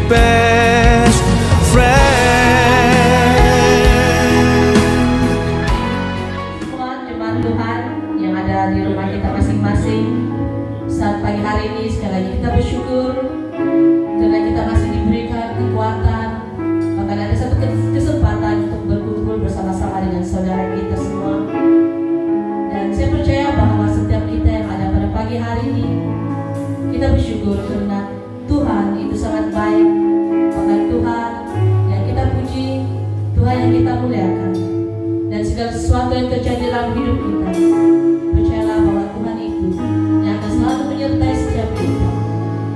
best friend. Semua jemaat Tuhan yang ada di rumah kita masing-masing, saat pagi hari ini sekali lagi kita bersyukur karena kita masih diberikan kekuatan, bahkan ada satu kesempatan untuk berkumpul bersama-sama dengan saudara kita semua. Dan saya percaya bahwa setiap kita yang ada pada pagi hari ini, kita bersyukur karena Tuhan itu sangat baik. Bahkan Tuhan yang kita puji, Tuhan yang kita muliakan. Dan segala sesuatu yang terjadi dalam hidup kita, percayalah bahwa Tuhan itu yang akan selalu menyertai setiap kita.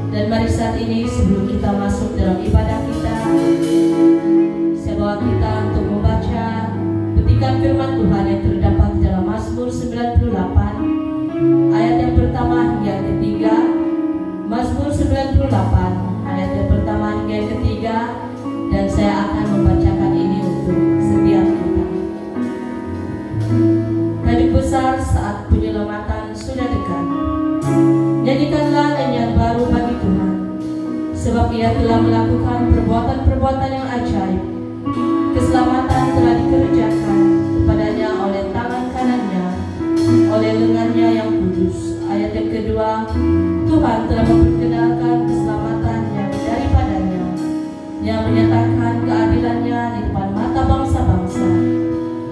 Dan mari saat ini sebelum kita masuk dalam ibadah kita, saya bawa kita untuk membaca petikan firman Tuhan yang terdapat di dalam Mazmur 98 ayat yang pertama hingga yang ketiga. Mazmur 98 ayat yang pertama hingga yang ketiga, dan saya akan membacakan ini untuk setiap kita. Kayu besar saat penyelamatan sudah dekat. Nyanyikanlah nyanyian baru bagi Tuhan, sebab Ia telah melakukan perbuatan-perbuatan yang ajaib. Keselamatan telah dikerjakan kepadanya oleh tangan kanannya, oleh lengannya yang kudus. Ayat yang kedua, Tuhan telah memperkenalkan keselamatannya daripadanya, yang menyatakan keadilannya di depan mata bangsa-bangsa.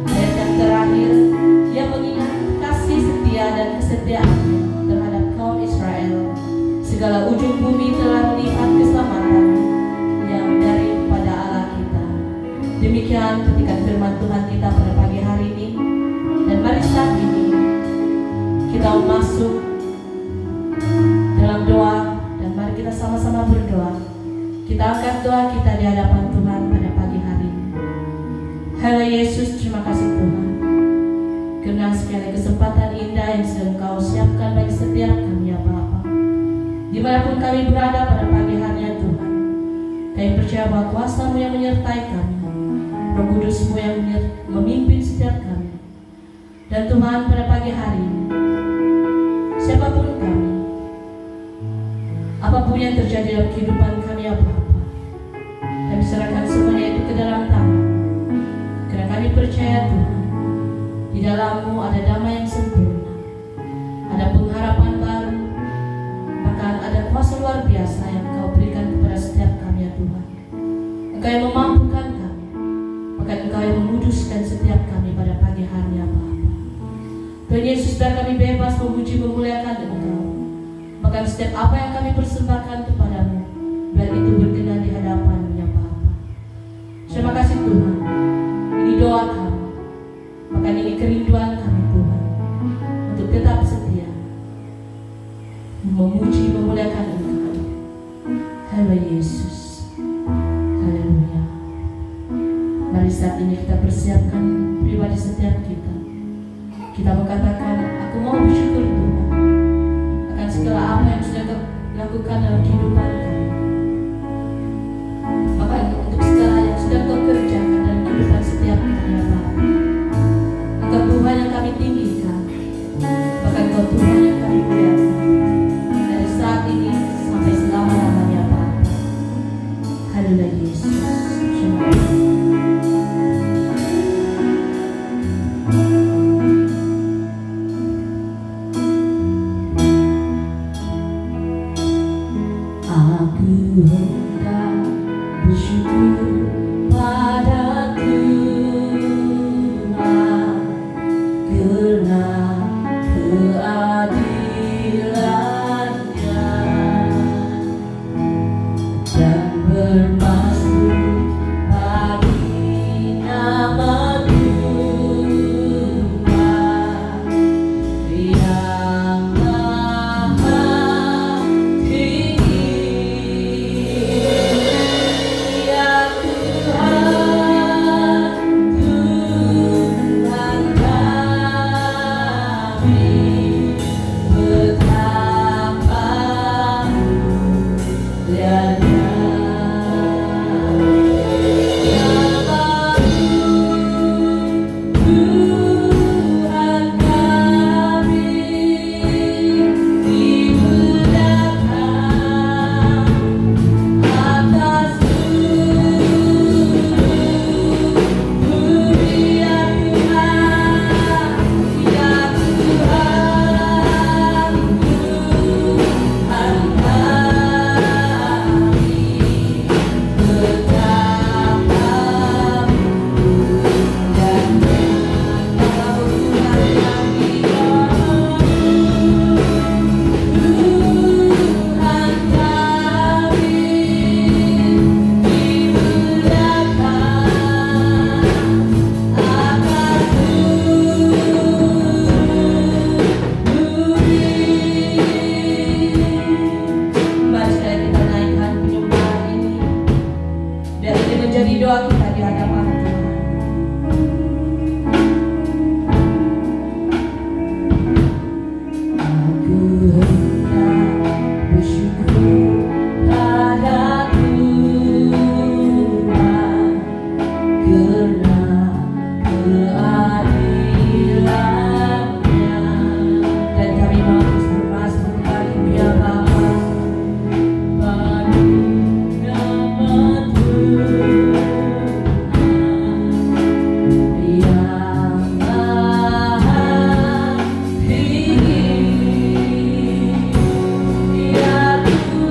Ayat yang terakhir, Ia mengingat kasih setia dan kesetiaannya terhadap kaum Israel. Segala ujung bumi telah melihat keselamatan yang daripada Allah kita. Demikian petikan firman Tuhan kita pada pagi hari ini. Dan mari saat ini kita masuk dalam doa, dan mari kita sama-sama berdoa. Kita angkat doa kita di hadapan Tuhan pada pagi hari ini. Halo Yesus, terima kasih Tuhan karena segala kesempatan indah yang sedang Kau siapkan bagi setiap kami ya Bapa. Dimanapun kami berada pada pagi hari ya Tuhan, kami percaya bahwa kuasa-Mu yang menyertai kami, Roh Kudus-Mu yang memimpin setiap kami. Dan Tuhan, pada pagi hari ini, siapapun kami, apapun yang terjadi dalam kehidupan kami ya Bapa, kami serahkan semuanya itu ke dalam tangan. Karena kami percaya Tuhan, di dalam-Mu ada damai yang sempurna, ada pengharapan baru, bahkan ada kuasa luar biasa yang Kau berikan kepada setiap kami ya Tuhan. Engkau yang memampukan kami, bahkan Engkau yang menguduskan setiap kami pada pagi hari ya Bapa. Tuhan Yesus, biar kami bebas memuji memuliakan Engkau. Bahkan setiap apa yang kami persembahkan kepadamu, biar itu berkenan di hadapan-Mu ya Bapa. Terima kasih Tuhan. Ini doa kami, bahkan ini kerinduan kami Tuhan, untuk tetap setia memuji memuliakan Engkau. Halo Yesus, haleluya. Mari saat ini kita persiapkan pribadi setiap kita. Kita mengatakan, aku mau bersyukur Tuhan akan segala apa yang sudah Kau lakukan dalam kehidupan kami. Bahkan untuk segala yang sudah Kau kerjakan dalam kehidupan setiap kami ya Bapa. Engkau Tuhan yang kami tinggikan, bahkan Kau Tuhan yang kami muliakan, dari saat ini sampai selama-lamanya Bapa. Haleluya Yesus. Terima kasih. Mari menjadi doa kita di hadapan Tuhan. Aku hendak bersyukur pada Tuhan karena keadilannya, dan kami mau terus bermasmur bagi ya Bapa, bagi nama Tuhan yang maha tinggi. Ya Tuhan,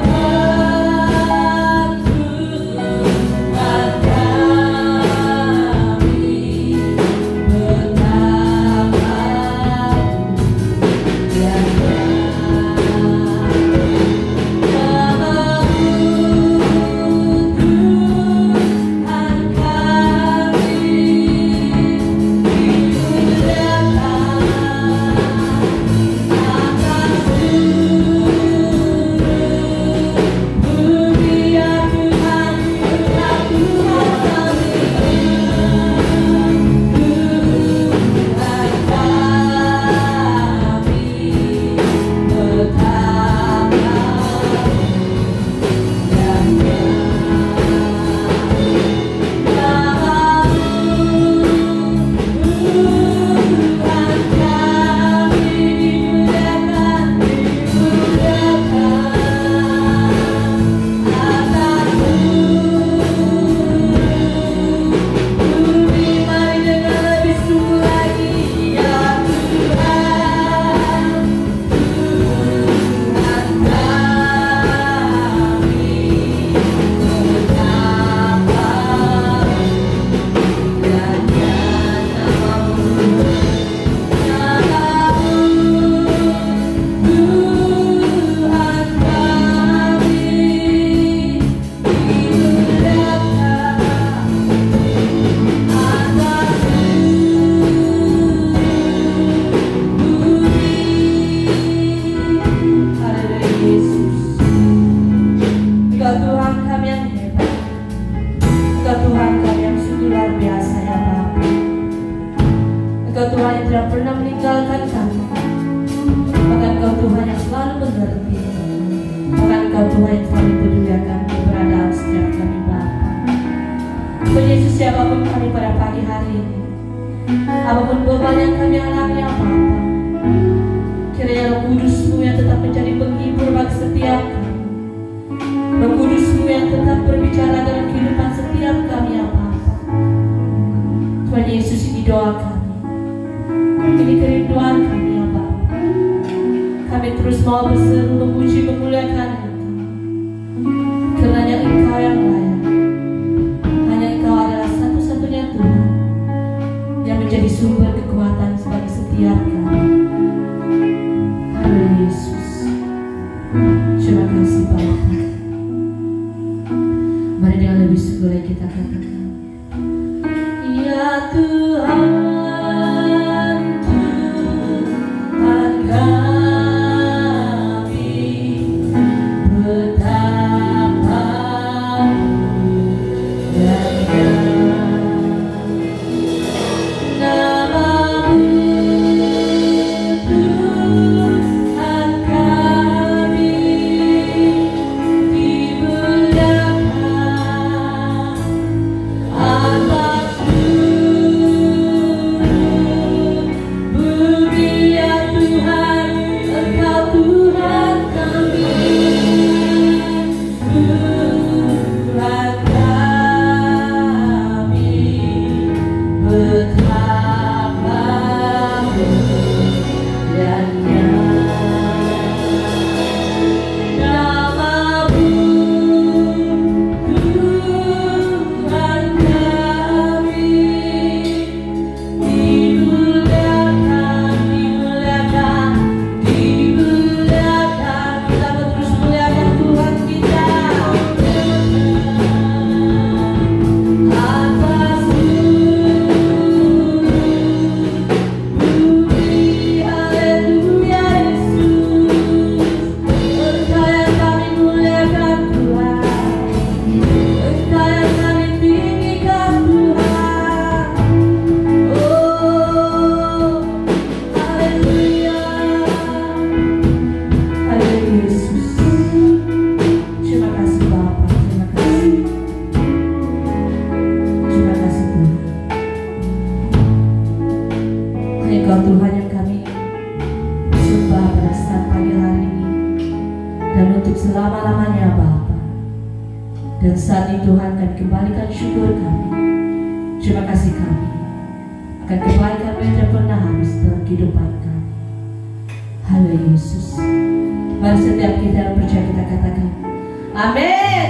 Tuhan kami, betapa Engkau Tuhan yang tidak pernah meninggalkan kami. Bahkan Engkau Tuhan yang selalu mengerti. Bahkan Engkau Tuhan yang selalu peduli akan keberadaan setiap kami Bapa. Tuhan Yesus, siapapun kami pada pagi hari ini, apapun beban yang kami alami ya Bapa, kiranya Roh Kudus-Mu yang tetap menjadi penghibur bagi setiap kami. Roh Kudus-Mu yang tetap berbicara dalam kehidupan setiap kami ya Bapa. Tuhan Yesus, ini doa kami. Ini kerinduan kami ya Bapa. Kami terus mau berseru memuji memuliakan Engkau. Karenanya Engkau yang layak. Hanya Engkau adalah satu-satunya Tuhan yang menjadi sumber kekuatan bagi setiap kami. Haleluya Yesus. Terima kasih Bapa. Mari dengan lebih segera kita katakan, ya Tuhan. Atas Dan saat ini Tuhan kami kembalikan syukur kami. Terima kasih kami akan kebaikan yang tidak pernah habis dalam kehidupan kami. Haleluya Yesus. Mari setiap kita yang percaya kita katakan amin.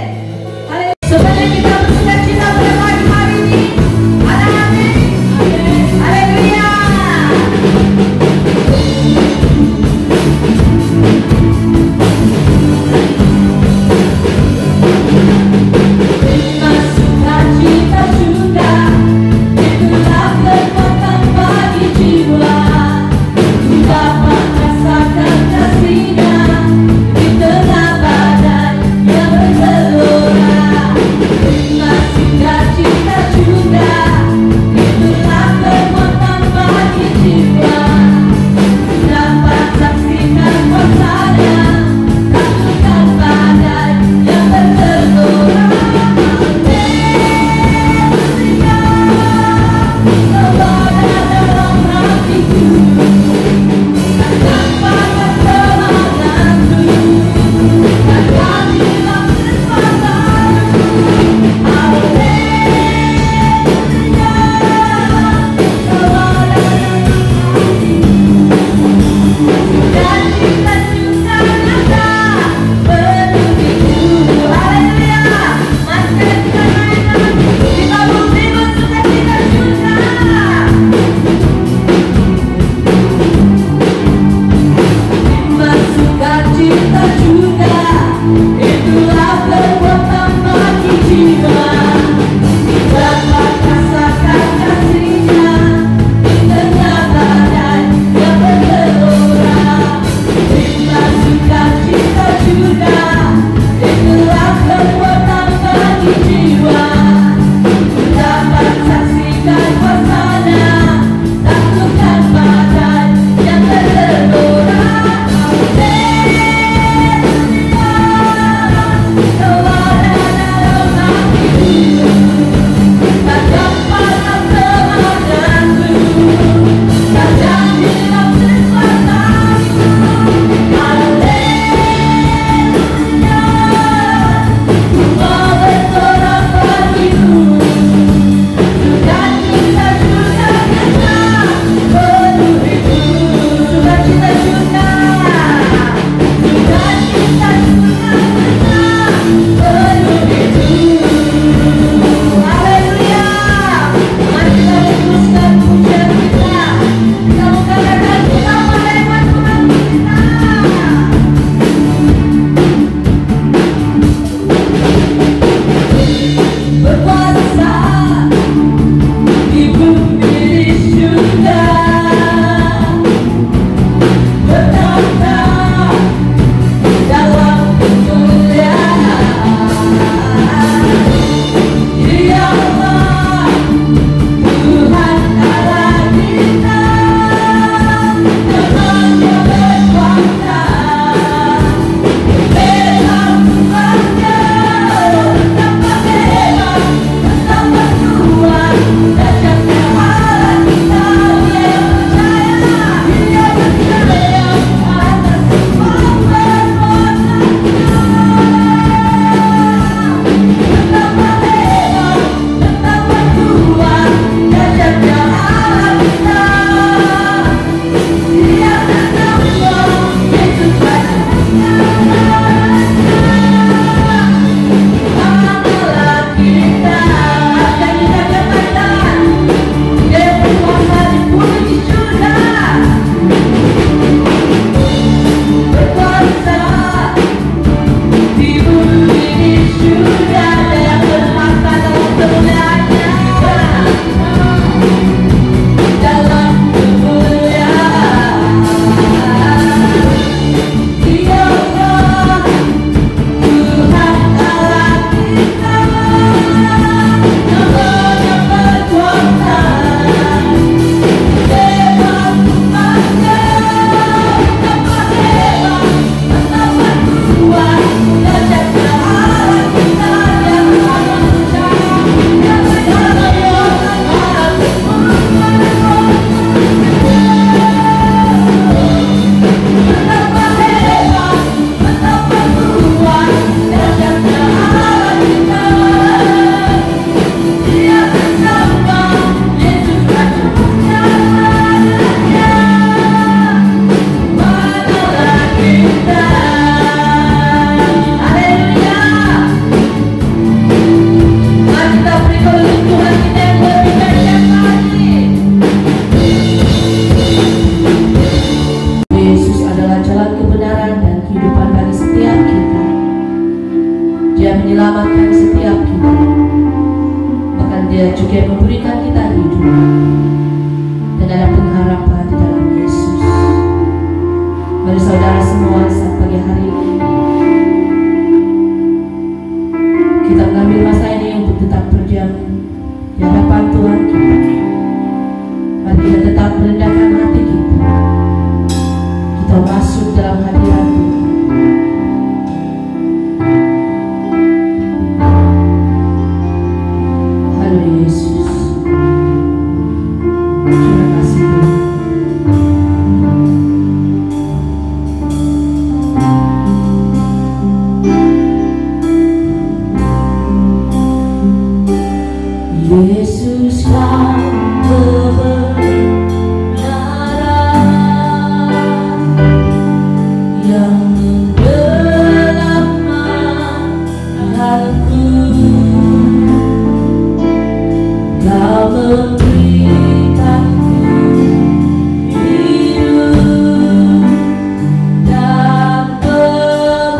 Haleluya. Sebenarnya kita bersukacita pada pagi hari ini. Ada amin. Haleluya. Sukacita juga itulah kekuatan bagi jiwa. Ku dapat rasakan kasih-Nya di tengah badan yang bergelut. Dia juga memberikan kita hidup dan ada pengharapan di dalam Yesus. Mari saudara semua, saat pagi hari ini kita mengambil masa ini untuk tetap berdiam di hadapan Tuhan kita. Mari kita tetap merendahkan hati kita. Kita masuk dalam hadirat Tuhan. Haleluya Yesus. Terima kasih Tuhan. Yesus kau kebenaran yang menyelamatkanku. Kau memberikanku hidup dan pengharapan.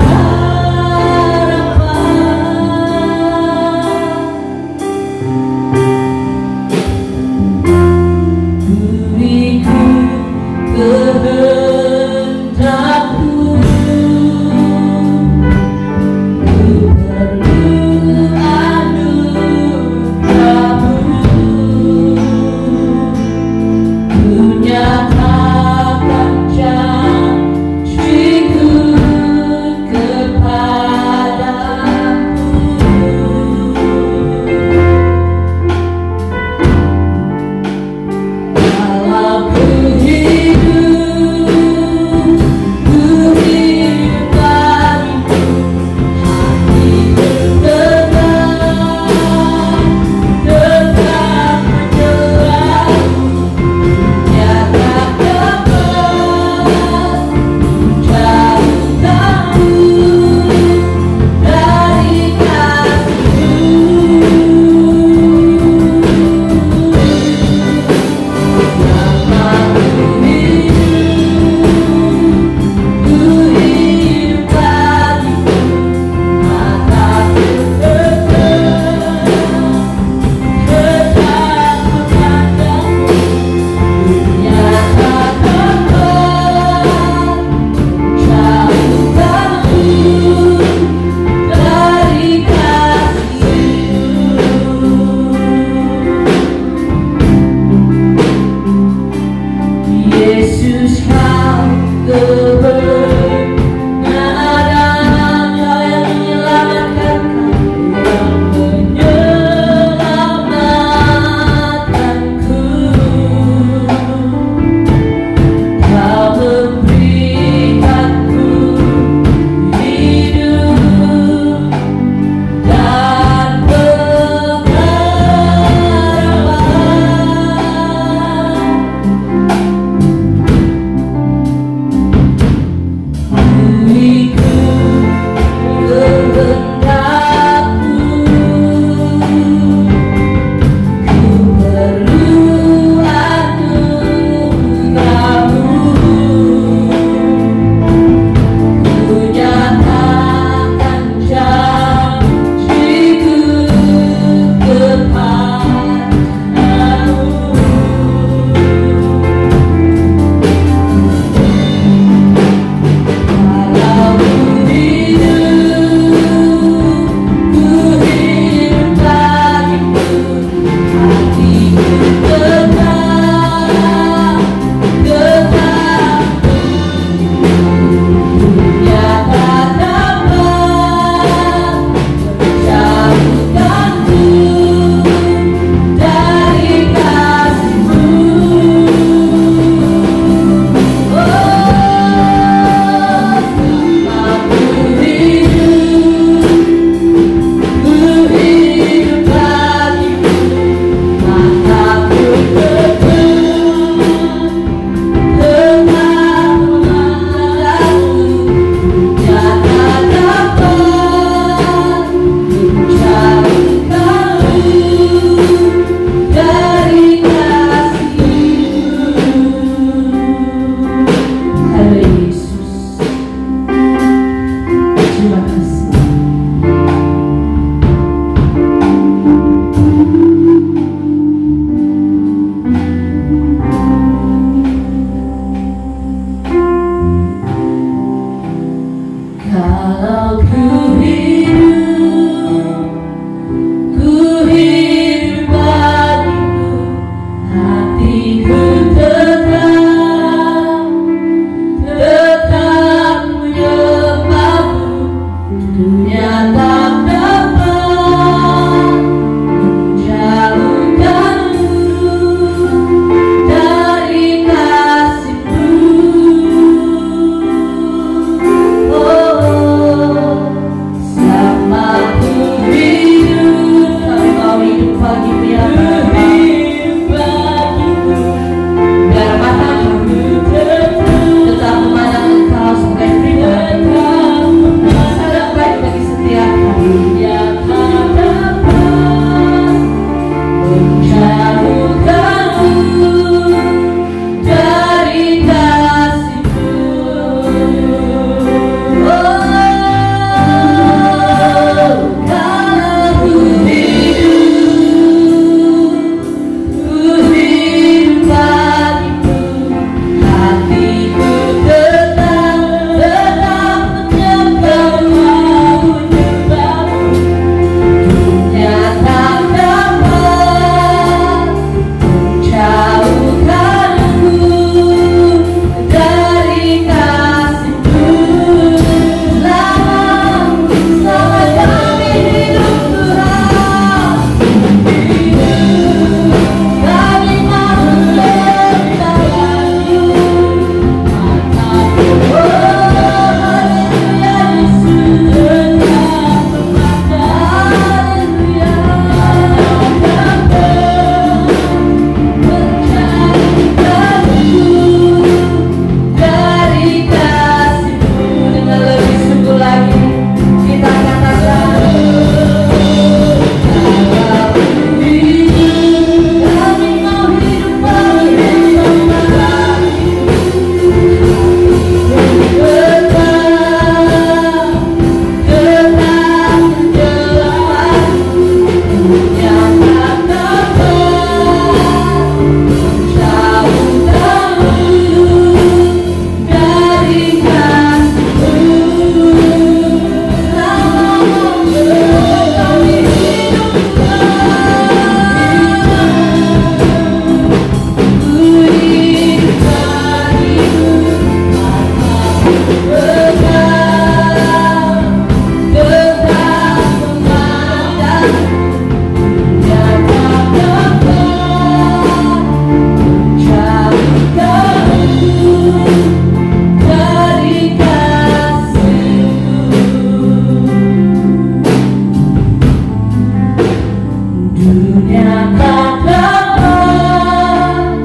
Dunia tak dapat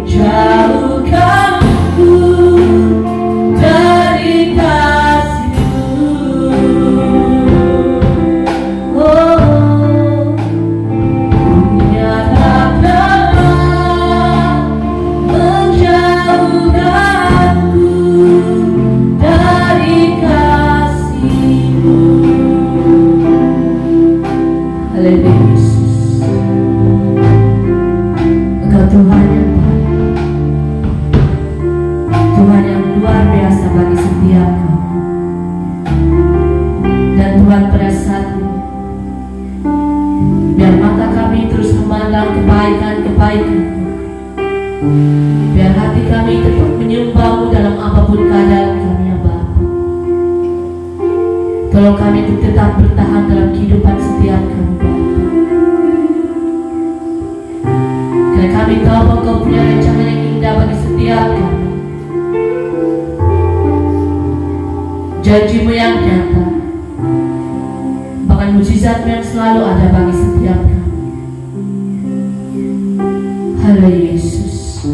menjauhkanku dari kasih-Mu. Oh, dunia tak dapat menjauhkanku dari kasih-Mu. Haleluya. Engkau Tuhan yang baik, Tuhan yang luar biasa bagi setiap kami. Dan Tuhan, pada saat ini biar mata kami terus memandang kebaikan-kebaikan, biar hati kami tetap menyembah-Mu dalam apapun keadaan kami, ya Bapa. Tolong kami untuk tetap bertahan dalam kehidupan setiap kami, Bapa. Karena kami tahu Engkau punya rencana yang indah bagi setiap kami. Janji-Mu yang nyata, bahkan mujizat-Mu yang selalu ada bagi setiap kami. Haleluya Yesus,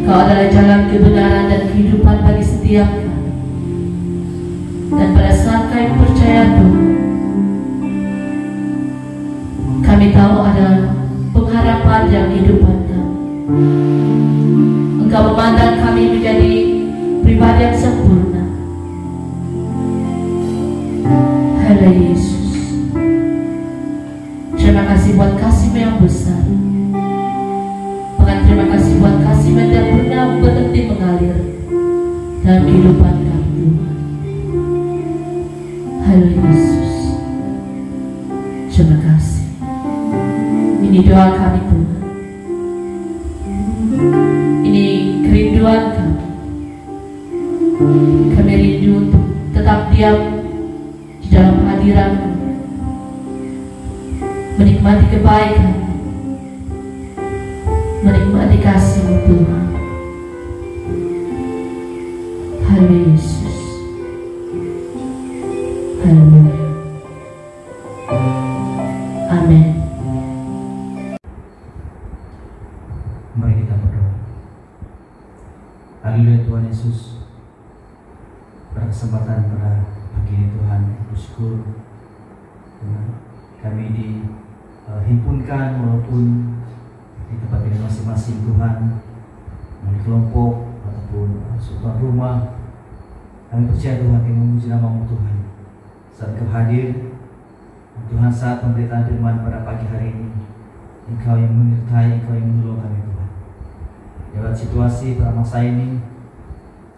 Kau adalah jalan kebenaran dan kehidupan bagi setiap kami. Dan pada saat kami percaya Tuhan, kami tahu ada pengharapan dalam kehidupan kami. Engkau memandang kami menjadi pribadi yang sempurna. Haleluya Yesus, terima kasih buat kasih-Mu yang besar. Bahkan terima kasih buat kasih-Mu yang tidak pernah berhenti mengalir dalam kehidupan kami, Tuhan. Haleluya Yesus, terima kasih. Ini doa kami, Tuhan. Ini kerinduan kami. Kami rindu untuk tetap diam di dalam hadirat-Mu, menikmati kebaikan, menikmati kasih-Mu, Tuhan. Haleluya Yesus, haleluya, amin. Mari kita berdoa. Haleluya Tuhan Yesus, pada kesempatan pada pagi ini Tuhan, bersyukur Tuhan, kami dihimpunkan walaupun di tempat ini masing-masing Tuhan, di kelompok ataupun suatu rumah. Kami percaya Tuhan, kami memuji nama-Mu Tuhan. Saat Engkau hadir Tuhan, saat pemberitaan firman pada pagi hari ini, Engkau yang menyertai, Engkau yang menolong kami Tuhan. Lewat situasi pada masa ini,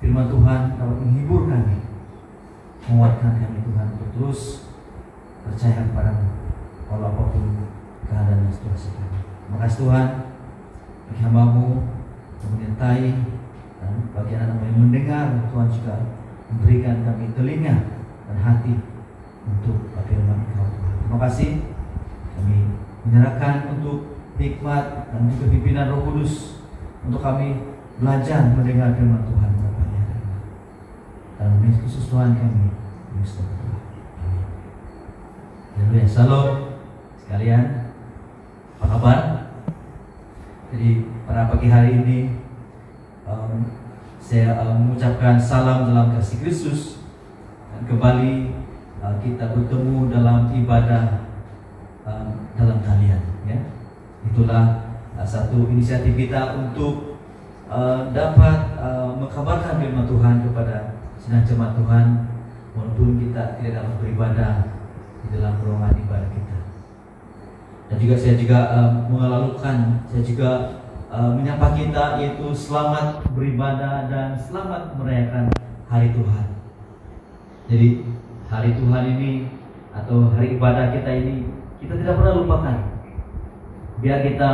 firman Tuhan dapat menghibur kami, menguatkan kami Tuhan untuk terus percaya kepada-Mu walau apapun keadaan dan situasi kami. Terima kasih Tuhan bagi hamba-Mu yang menyertai, dan bagi anak-anak yang mendengar, Tuhan juga memberikan kami telinga dan hati untuk firman Engkau Tuhan. Terima kasih, kami menyerahkan untuk hikmat dan juga pimpinan Roh Kudus untuk kami belajar mendengar firman Tuhan pada pagi hari ini. Dalam nama Yesus Tuhan kami berdoa. Amin. Haleluya. Shalom sekalian, apa kabar? Jadi pada pagi hari ini saya mengucapkan salam dalam kasih Kristus, dan kembali kita bertemu dalam ibadah dalam kalian, ya. Itulah satu inisiatif kita untuk dapat mengkabarkan firman Tuhan kepada senang jemaat Tuhan, walaupun kita tidak dapat beribadah di dalam ruangan ibadah kita. Dan juga saya juga menyapa kita, yaitu selamat beribadah dan selamat merayakan hari Tuhan. Jadi hari Tuhan ini atau hari ibadah kita ini kita tidak pernah lupakan. Biar kita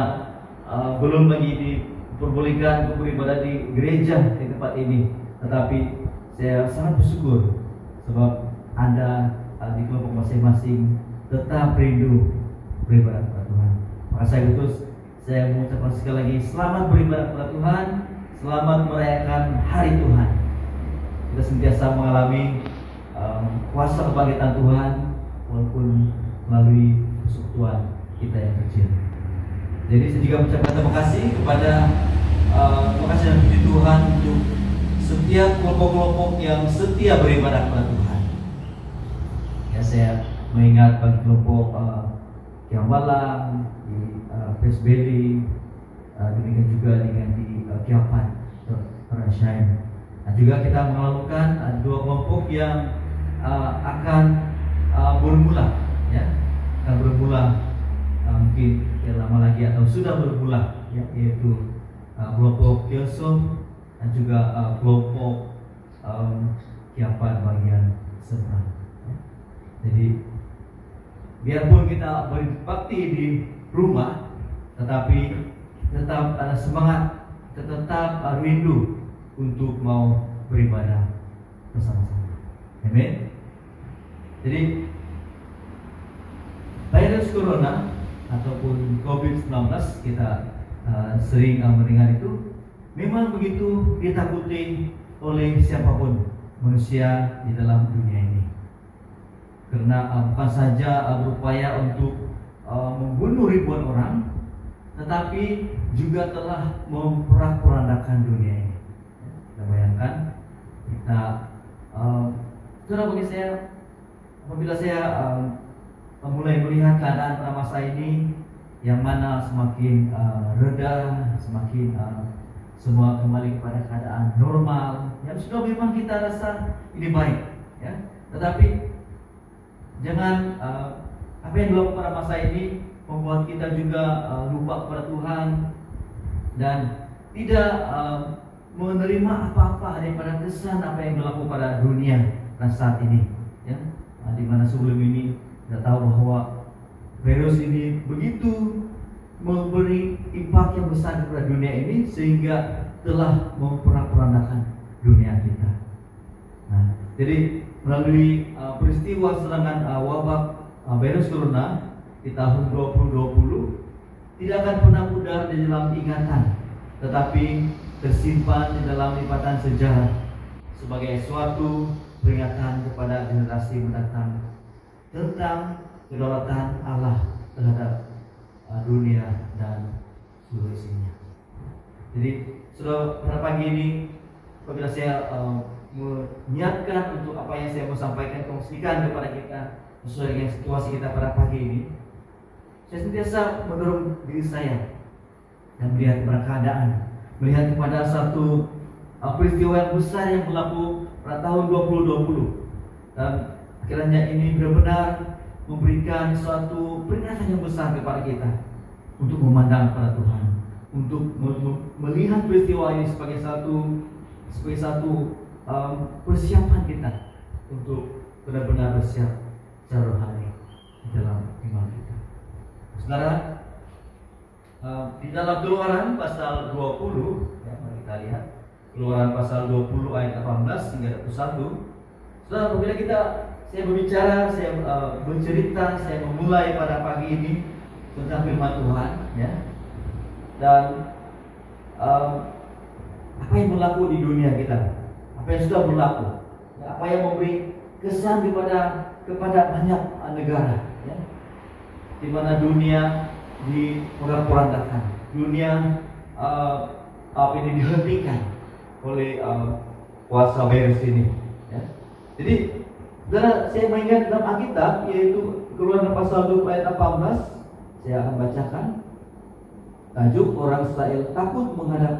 belum lagi diperbolehkan untuk beribadah di gereja di tempat ini, tetapi saya sangat bersyukur sebab Anda di kelompok masing-masing tetap rindu beribadah kepada Tuhan. Maka saya mengucapkan sekali lagi selamat beribadah kepada Tuhan, selamat merayakan hari Tuhan. Kita sentiasa mengalami kuasa kebangkitan Tuhan, walaupun melalui persekutuan kita yang kecil. Jadi saya juga mengucapkan terima kasih kepada terima kasih dan puji Tuhan untuk setiap kelompok-kelompok yang setia beribadah kepada Tuhan. Ya, saya mengingat bagi kelompok Kiambalang, di Presbeli, demikian juga dengan di Kiapan, Rasyain. Nah, juga kita melakukan dua kelompok yang akan bermula, ya, akan bermula mungkin lama lagi atau sudah bermula, ya, yaitu kelompok Kyosom dan juga kelompok Kiapan bagian seberang. Ya. Jadi biarpun kita berbakti di rumah, tetapi tetap ada semangat, tetap rindu untuk mau beribadah bersama-sama. Amin. Jadi virus corona ataupun COVID-19 kita sering mendengar itu memang begitu ditakuti oleh siapapun manusia di dalam dunia ini. Karena bukan saja berupaya untuk membunuh ribuan orang, tetapi juga telah memporak-porandakan dunia ini. Kita bayangkan, kita saudara, bagi saya, apabila saya mulai melihat keadaan pada masa ini, yang mana semakin reda, semakin semua kembali kepada keadaan normal, yang sudah memang kita rasa ini baik, ya. Tetapi jangan apa yang dilakukan pada masa ini membuat kita juga lupa kepada Tuhan dan tidak menerima apa-apa daripada kesan apa yang berlaku pada dunia pada saat ini, ya. Di mana sebelum ini kita tahu bahwa virus ini begitu memberi impak yang besar kepada dunia ini sehingga telah memporak-porandakan dunia kita. Nah, jadi melalui peristiwa serangan wabah virus corona di tahun 2020 tidak akan pernah pudar di dalam ingatan, tetapi tersimpan di dalam lipatan sejarah sebagai suatu peringatan kepada generasi mendatang tentang kedaulatan Allah terhadap dunia dan seluruh isinya. Jadi sudah pada pagi ini, apabila saya menyiapkan untuk apa yang saya mau sampaikan, kongsikan kepada kita sesuai dengan situasi kita pada pagi ini, saya sentiasa mendorong diri saya dan melihat kepada keadaan, melihat kepada satu peristiwa yang besar yang berlaku pada tahun 2020, dan kiranya ini benar-benar memberikan suatu peringatan yang besar kepada kita untuk memandang kepada Tuhan, untuk melihat peristiwa ini sebagai satu persiapan kita untuk benar-benar bersiap secara rohani di dalam iman kita. Saudara, di dalam Keluaran pasal 20, ya, mari kita lihat Keluaran pasal 20 ayat 18 hingga 21. Saudara, apabila saya berbicara, saya bercerita, saya memulai pada pagi ini tentang firman Tuhan, ya, dan apa yang berlaku di dunia kita, apa yang sudah berlaku, ya, apa yang memberi kesan kepada banyak negara, ya, di mana dunia diporak-porandakan, dunia ini dihentikan oleh kuasa virus ini, ya. Jadi saudara, saya mengingat dalam Alkitab, yaitu Keluaran pasal 20 ayat 18, saya akan bacakan. Tajuk, orang Israel takut menghadap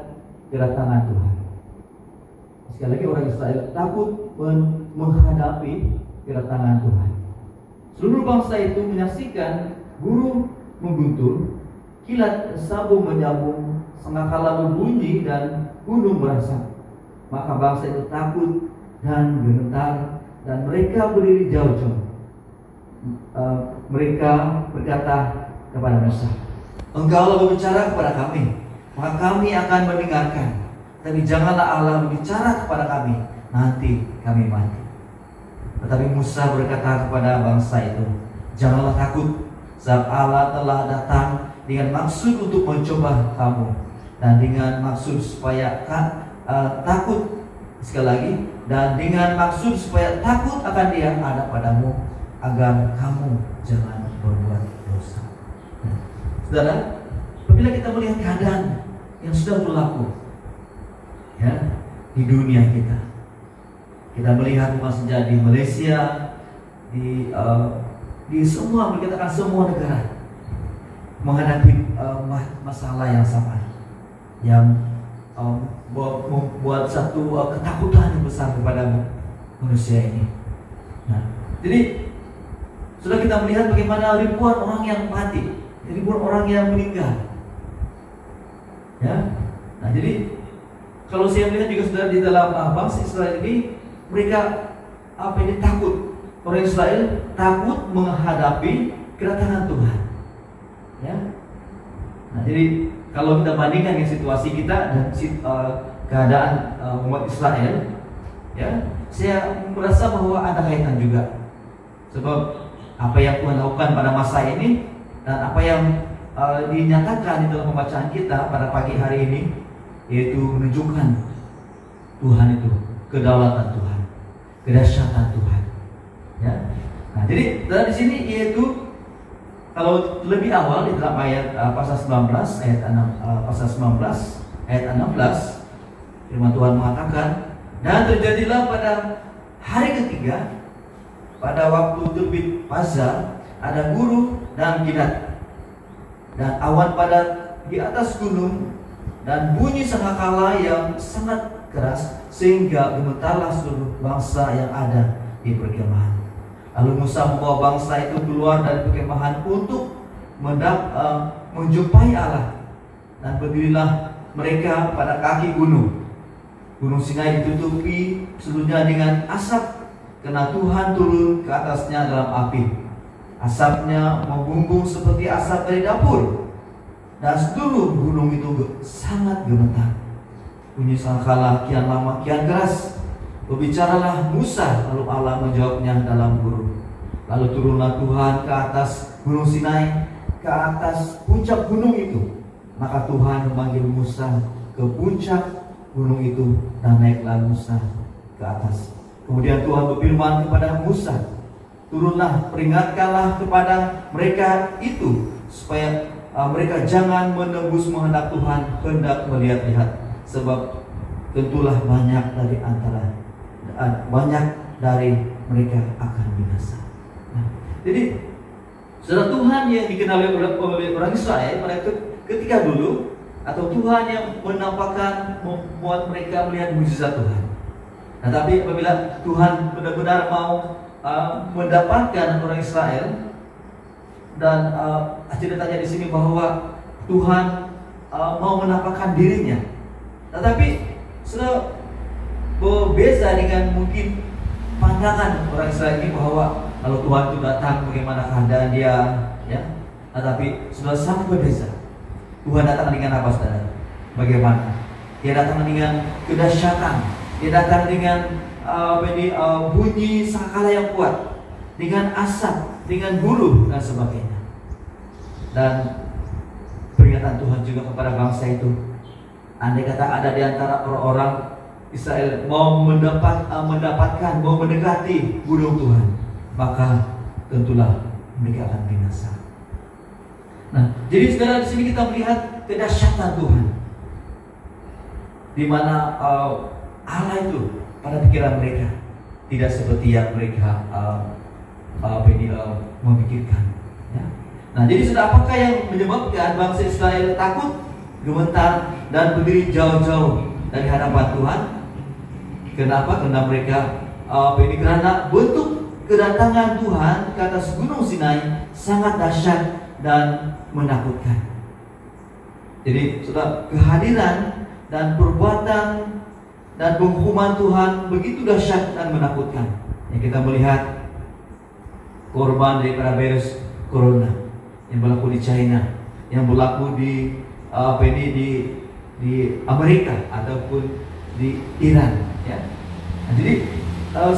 kedatangan Tuhan. Sekali lagi, orang Israel takut menghadapi kedatangan Tuhan. Seluruh bangsa itu menyaksikan guru mengguntur, kilat sabung menyambung, sangkakala berbunyi dan gunung berasak. Maka bangsa itu takut dan gemetar, dan mereka berdiri jauh-jauh. Mereka berkata kepada Musa, "Engkaulah berbicara kepada kami, maka kami akan mendengarkan. Tapi janganlah Allah berbicara kepada kami, nanti kami mati." Tetapi Musa berkata kepada bangsa itu, "Janganlah takut, sebab Allah telah datang dengan maksud untuk mencoba kamu, dan dengan maksud supaya takut." Sekali lagi, dan dengan maksud supaya takut akan Dia ada padamu, agar kamu jangan berbuat dosa. saudara, apabila kita melihat keadaan yang sudah berlaku ya di dunia kita melihat bukan saja di Malaysia, di semua, dikatakan semua negara menghadapi masalah yang sama, yang membuat satu ketakutan yang besar kepada manusia ini. Nah, jadi sudah kita melihat bagaimana ribuan orang yang mati, ribuan orang yang meninggal. Ya, nah jadi kalau saya melihat juga sudah di dalam bangsa Israel ini, mereka ini takut. Orang Israel takut menghadapi kedatangan Tuhan. Ya, nah jadi kalau kita bandingkan dengan situasi kita dan keadaan umat Israel, ya, saya merasa bahwa ada kaitan juga. Sebab apa yang Tuhan lakukan pada masa ini dan apa yang dinyatakan di dalam pembacaan kita pada pagi hari ini, yaitu menunjukkan Tuhan itu, kedaulatan Tuhan, kedahsyatan Tuhan. Ya, nah jadi di sini yaitu kalau lebih awal di dalam ayat pasal 19 ayat 6, pasal 19 ayat 16, firman Tuhan mengatakan, dan terjadilah pada hari ketiga, pada waktu terbit fajar, ada guru dan kilat, dan awan padat di atas gunung, dan bunyi sangkakala yang sangat keras, sehingga gemetarlah seluruh bangsa yang ada di perkemahan. Lalu Musa membawa bangsa itu keluar dari perkemahan untuk menjumpai Allah, dan berdirilah mereka pada kaki gunung. Gunung Sinai ditutupi seluruhnya dengan asap, karena Tuhan turun ke atasnya dalam api. Asapnya membumbung seperti asap dari dapur, dan seluruh gunung itu sangat gemetar. Bunyi sangkakala kian lama kian keras. Berbicaralah Musa, lalu Allah menjawabnya dalam gurun. Lalu turunlah Tuhan ke atas gunung Sinai, ke atas puncak gunung itu. Maka Tuhan memanggil Musa ke puncak gunung itu, dan naiklah Musa ke atas. Kemudian Tuhan berfirman kepada Musa, turunlah, peringatkanlah kepada mereka itu, supaya mereka jangan menembus menghadap Tuhan hendak melihat-lihat, sebab tentulah banyak dari mereka akan binasa. Nah, jadi saudara, Tuhan yang dikenali oleh orang Israel pada ketika dulu, atau Tuhan yang menampakkan, membuat mereka melihat mukjizat Tuhan. Nah, tapi apabila Tuhan benar-benar mau mendapatkan orang Israel, dan ceritanya di sini bahwa Tuhan mau menampakkan dirinya, tetapi sudah berbeza dengan mungkin pandangan orang Israel ini, bahwa kalau Tuhan itu datang bagaimana keadaan dia, ya. Tetapi sudah sangat berbeza. Tuhan datang dengan apa, saudara? Bagaimana? Dia datang dengan kedahsyatan. Dia datang dengan bunyi sangkakala yang kuat, dengan asap, dengan bulu dan sebagainya. Dan peringatan Tuhan juga kepada bangsa itu, andai kata ada di antara orang-orang Israel mau mendapatkan, mau mendekati gunung Tuhan, maka tentulah mereka akan binasa. Nah, jadi saudara, di sini kita melihat kedahsyatan Tuhan, di mana Allah itu pada pikiran mereka tidak seperti yang mereka memikirkan. Ya. Nah, jadi sudah apakah yang menyebabkan bangsa Israel takut, gemetar, dan berdiri jauh-jauh dari hadapan Tuhan? Kenapa? Karena mereka karena bentuk kedatangan Tuhan ke atas gunung Sinai sangat dahsyat dan menakutkan. Jadi sudah kehadiran dan perbuatan dan penghukuman Tuhan begitu dahsyat dan menakutkan. Yang kita melihat korban daripada virus corona yang berlaku di China, yang berlaku di Amerika ataupun di Iran, ya. Nah, jadi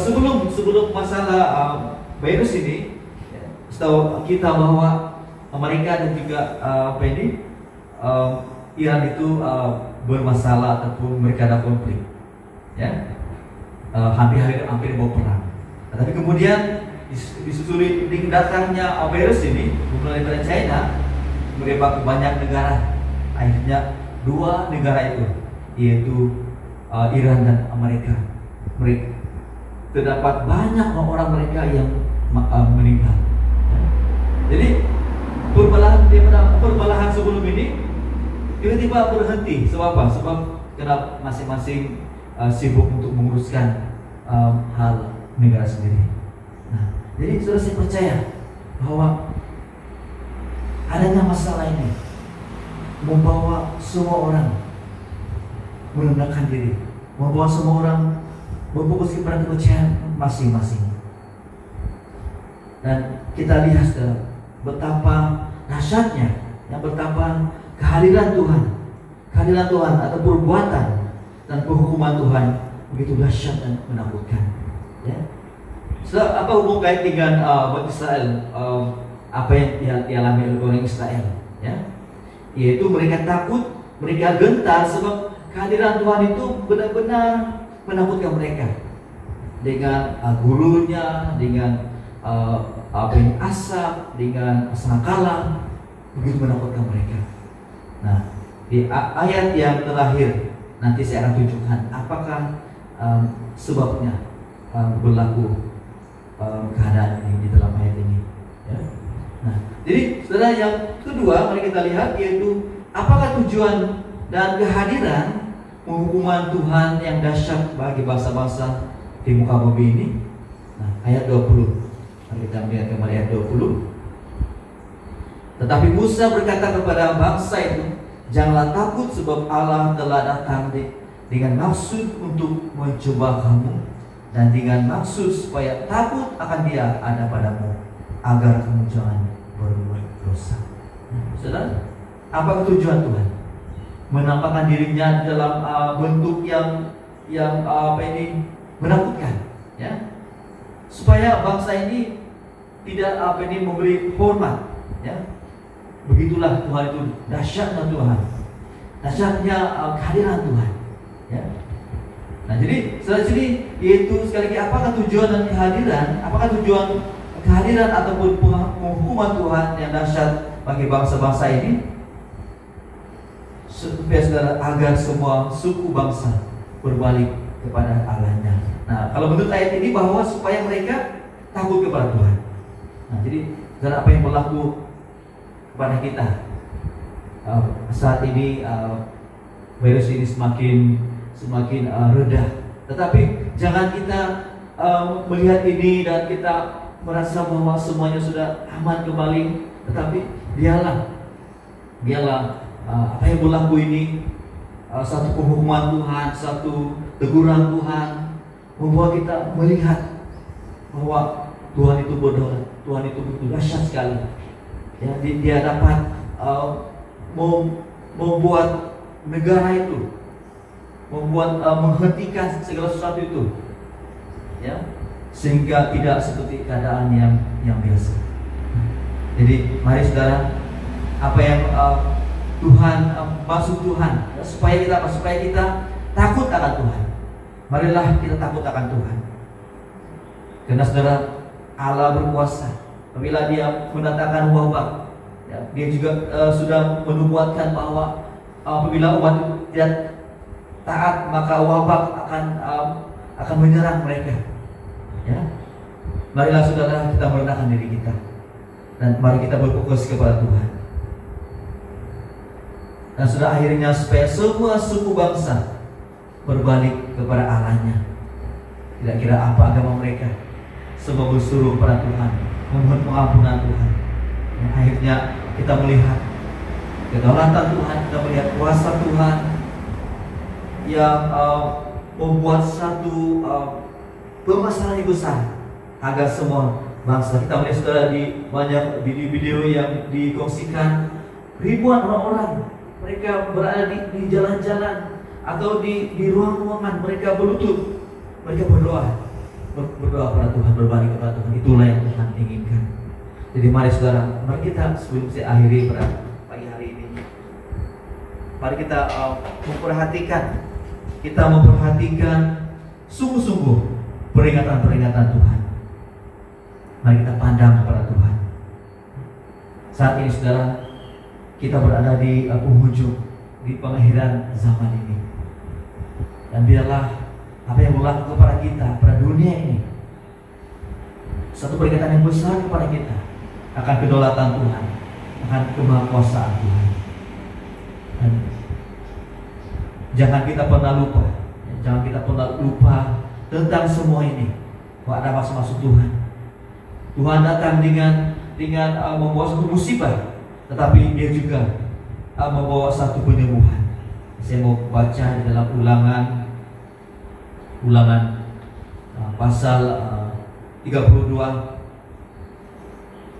sebelum masalah virus ini, ya, setahu kita bahwa Amerika dan juga Iran itu bermasalah ataupun mereka ada konflik, ya, hampir mau perang. Nah, tapi kemudian disusuli datangnya virus ini bukan dari China, merebak ke banyak negara. Akhirnya dua negara itu, yaitu Iran dan Amerika. Mereka terdapat banyak orang mereka yang meninggal. Jadi perbelahan sebelum ini tiba-tiba berhenti. Sebab apa? Sebab karena masing-masing sibuk untuk menguruskan hal negara sendiri. Nah, jadi saudara, saya percaya bahwa adanya masalah ini membawa semua orang merendahkan diri, membawa semua orang berfokus kepada kepercayaan masing-masing. Dan kita lihat betapa dahsyatnya, betapa kehadiran Tuhan atau perbuatan dan penghukuman Tuhan begitu dahsyat dan menakutkan. Ya. So, apa hubungan kait dengan umat Israel? Apa yang dialami oleh orang Israel? Ya, yaitu mereka takut, mereka gentar sebab kehadiran Tuhan itu benar-benar menakutkan mereka. Dengan gurunya, dengan asap, dengan sangkala, begitu menakutkan mereka. Nah, di ayat yang terakhir nanti saya akan tunjukkan apakah sebabnya berlaku keadaan ini di dalam ayat ini. Ya. Nah, jadi saudara, yang kedua mari kita lihat, yaitu apakah tujuan dan kehadiran penghukuman Tuhan yang dahsyat bagi bangsa-bangsa di muka bumi ini. Nah, ayat 20. Mari kita melihat kembali ayat 20. Tetapi Musa berkata kepada bangsa itu, janganlah takut sebab Allah telah datang dengan maksud untuk mencoba kamu dan dengan maksud supaya takut akan Dia ada padamu, agar kamu jangan berbuat dosa. Saudara, apa tujuan Tuhan? Menampakkan dirinya dalam bentuk yang menakutkan, ya, supaya bangsa ini tidak memberi hormat, ya. Begitulah Tuhan itu, dahsyatnya Tuhan, dahsyatnya kehadiran Tuhan, ya. Nah, jadi setelah sini, yaitu sekali lagi, apakah tujuan dan kehadiran, apakah tujuan kehadiran ataupun penghukuman Tuhan yang dahsyat bagi bangsa-bangsa ini? Supaya saudara, agar semua suku bangsa berbalik kepada Allahnya. Nah, kalau menurut ayat ini bahwa supaya mereka takut kepada Tuhan. Nah, jadi saudara, apa yang berlaku kepada kita saat ini, virus ini semakin reda. Tetapi jangan kita melihat ini dan kita merasa bahwa semuanya sudah aman kembali. Tetapi biarlah apa yang berlaku ini satu penghukuman Tuhan, satu teguran Tuhan, membuat kita melihat bahwa Tuhan itu berdaulat, Tuhan itu begitu dahsyat sekali. Ya, Dia dapat membuat negara itu, menghentikan segala sesuatu itu, ya, sehingga tidak seperti keadaan yang biasa. Jadi mari saudara, apa yang Tuhan maksud Tuhan, ya, supaya kita takut akan Tuhan. Marilah kita takut akan Tuhan, karena saudara, Allah berkuasa. Apabila Dia mendatangkan wabah, ya, Dia juga sudah menubuatkan bahwa apabila umat itu tidak taat, maka wabah akan menyerang mereka. Ya, marilah saudara, kita merendahkan diri kita dan mari kita berfokus kepada Tuhan. Dan sudah akhirnya supaya semua suku bangsa berbalik kepada Allahnya. Kira-kira apa agama mereka? Semua berseru kepada Tuhan, memohon pengampunan Tuhan. Dan akhirnya kita melihat kedaulatan Tuhan, kita melihat kuasa Tuhan yang membuat satu permasalahan yang besar agar semua bangsa. Kita melihat saudara di banyak video yang dikongsikan, ribuan orang-orang mereka berada di jalan-jalan atau di ruang-ruangan, mereka berlutut, mereka berdoa kepada Tuhan, berbalik kepada Tuhan. Itulah yang Tuhan inginkan. Jadi mari saudara, mari kita sebelum saya akhiri pada pagi hari ini, mari kita memperhatikan sungguh-sungguh peringatan-peringatan Tuhan. Mari kita pandang kepada Tuhan. Saat ini saudara, kita berada di penghujung, di pengakhiran zaman ini. Dan biarlah apa yang berlaku kepada kita, pada dunia ini, satu peringatan yang besar kepada kita akan kedaulatan Tuhan, akan kemahakuasaan Tuhan. Dan jangan kita pernah lupa tentang semua ini, bahwa ada maksud Tuhan. Tuhan datang dengan membawa satu musibah, tetapi Dia juga membawa satu penyembuhan. Saya mau baca di dalam Ulangan pasal 32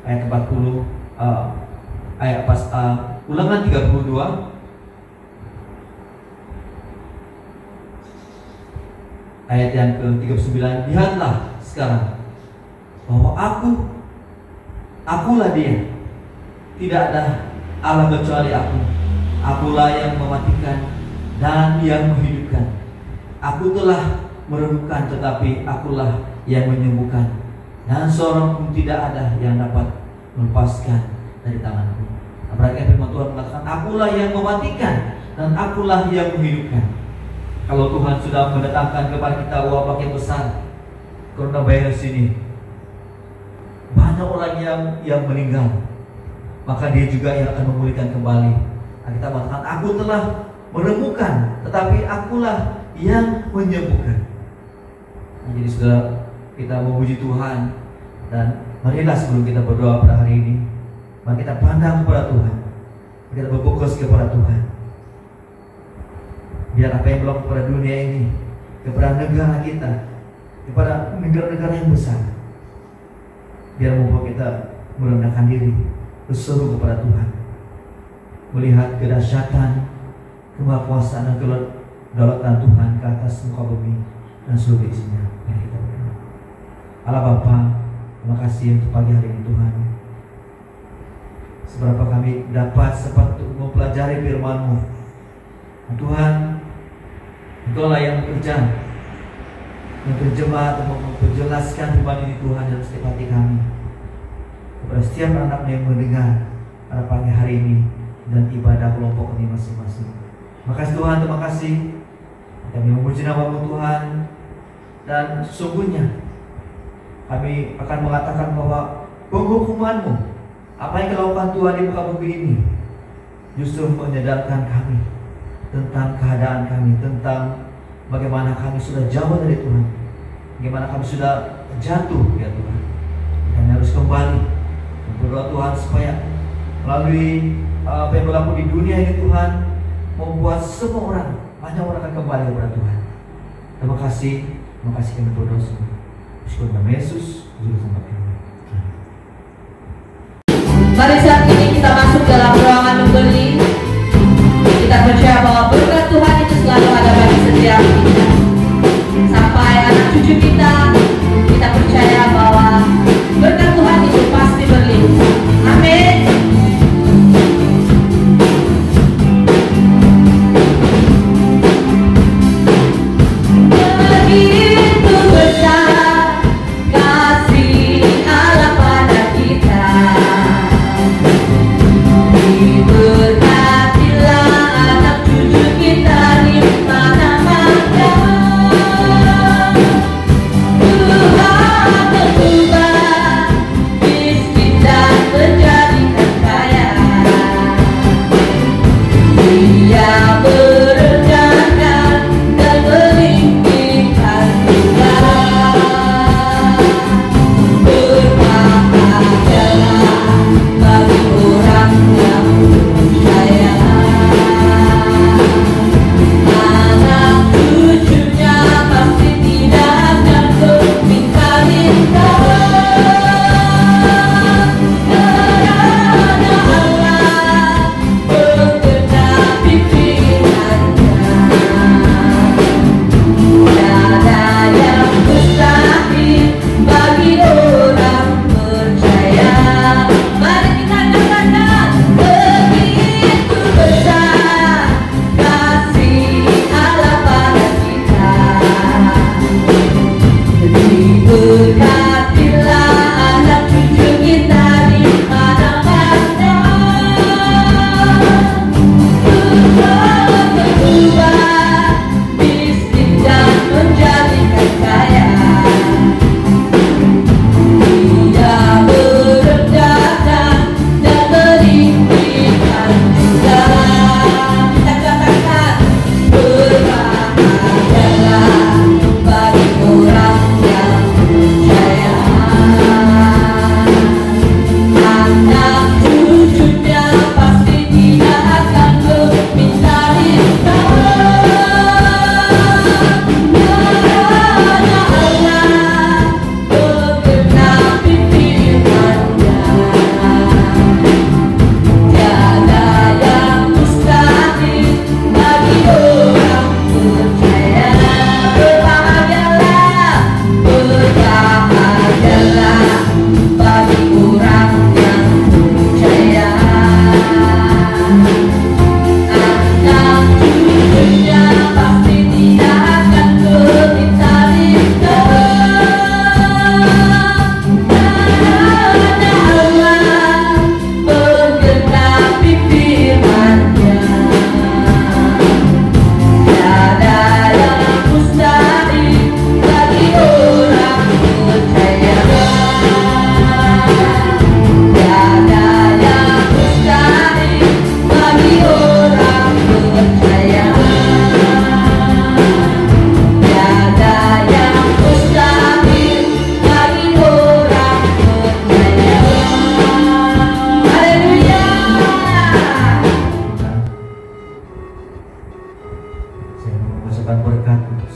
ayat 40, Ulangan 32 ayat yang ke-39. Lihatlah sekarang bahwa akulah Dia, tidak ada Allah kecuali aku. Akulah yang mematikan dan yang menghidupkan. Aku telah merenungkan, tetapi akulah yang menyembuhkan, dan seorang pun tidak ada yang dapat melepaskan dari tanganku. Perhatikan firman Tuhan mengatakan, akulah yang mematikan dan akulah yang menghidupkan. Kalau Tuhan sudah mendatangkan kepada kita wabah yang besar, coronavirus ini, banyak orang yang meninggal, maka Dia juga yang akan memulihkan kembali. Nah, kita mengatakan, aku telah menemukan, tetapi akulah yang menyembuhkan. Nah, jadi saudara, kita memuji Tuhan, dan marilah sebelum kita berdoa pada hari ini, mari kita pandang kepada Tuhan, kita berfokus kepada Tuhan. Biar apa yang berlaku pada dunia ini, kepada negara kita, kepada negara-negara yang besar, biar membawa kita merendahkan diri, berseru kepada Tuhan, melihat kedahsyatan, kemahakuasaan dan kedaulatan Tuhan ke atas muka bumi dan seluruh isinya. Mari kita berdoa. Allah Bapa, terima kasih untuk pagi hari ini Tuhan. Seberapa kami dapat sempat untuk mempelajari firman-Mu. Tuhan, Engkau-lah yang bekerja, menerjemah atau memperjelaskan firman ini Tuhan dalam setiap hati kami, kepada setiap anak yang mendengar pada pagi hari ini dan ibadah kelompok ini masing-masing. Terima kasih Tuhan, terima kasih. Kami memuji nama-Mu Tuhan, dan sesungguhnya kami akan mengatakan bahwa penghukuman-Mu, apa yang Kau lakukan Tuhan di muka bumi ini, justru menyadarkan kami tentang keadaan kami, tentang bagaimana kami sudah jauh dari Tuhan, bagaimana kami sudah jatuh ya Tuhan. Kami harus kembali berdoa Tuhan supaya melalui apa yang berlaku di dunia ini Tuhan, membuat semua orang, banyak orang akan kembali kepada Tuhan. Terima kasih kami berdoa semua. Syukur nama Yesus, juru selamat kami. Mari saat ini kita masuk dalam ruangan membeli. Kita percaya bahwa berkat Tuhan itu selalu ada bagi setiap kita. Sampai anak cucu kita percaya bahwa berkat Tuhan itu pasti berlimpah. Amin. Begitu besar kasih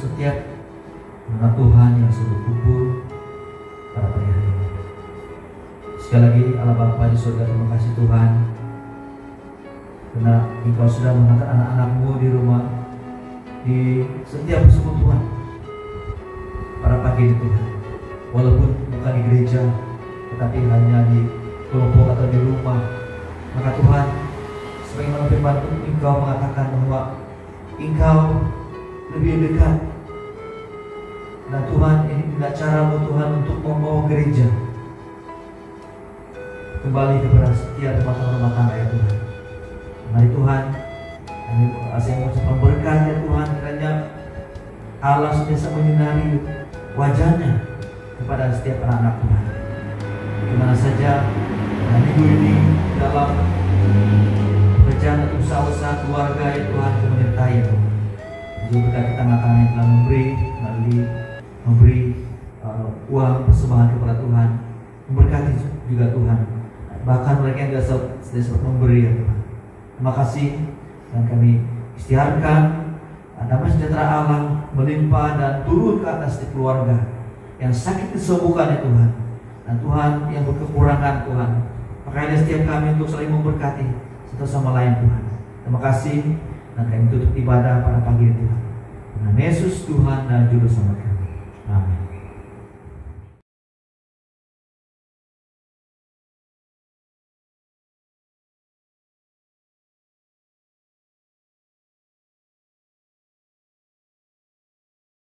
setiap anak Tuhan yang sudah kumpul pada pagi hari ini. Sekali lagi Allah Bapa di surga, terima kasih Tuhan, karena Engkau sudah mengangkat anak-anak-Mu di rumah, di setiap persekutuan pada pagi ini Tuhan. Walaupun bukan di gereja, tetapi hanya di kelompok atau di rumah, maka Tuhan, sebagaimana firman Engkau mengatakan bahwa Engkau lebih dekat. Dan Tuhan, ini adalah cara-Mu Tuhan untuk membawa gereja kembali kepada setiap rumah tangga ya Tuhan. Mari Tuhan, kami saya mengucapkan berkat ya Tuhan, kiranya Allah senantiasa menyinari wajahnya kepada setiap anak-anak Tuhan. Dimana saja minggu ini dalam pekerjaan atau usaha-usaha keluarga ya Tuhan, Kau menyertai ya Tuhan. Juga berkati tangan-tangan yang telah memberi uang persembahan kepada Tuhan, memberkati juga Tuhan. Bahkan mereka yang tidak sempat memberi ya Tuhan. Terima kasih, dan kami istiharkan damai sejahtera Allah melimpah dan turun ke atas setiap keluarga yang sakit disembuhkan ya Tuhan. Dan Tuhan yang berkekurangan Tuhan, makanya setiap kami untuk saling memberkati satu sama lain Tuhan. Terima kasih, dan kami tutup ibadah pada pagi ini Tuhan. Dengan Yesus Tuhan dan Juru Selamat kami. Amin.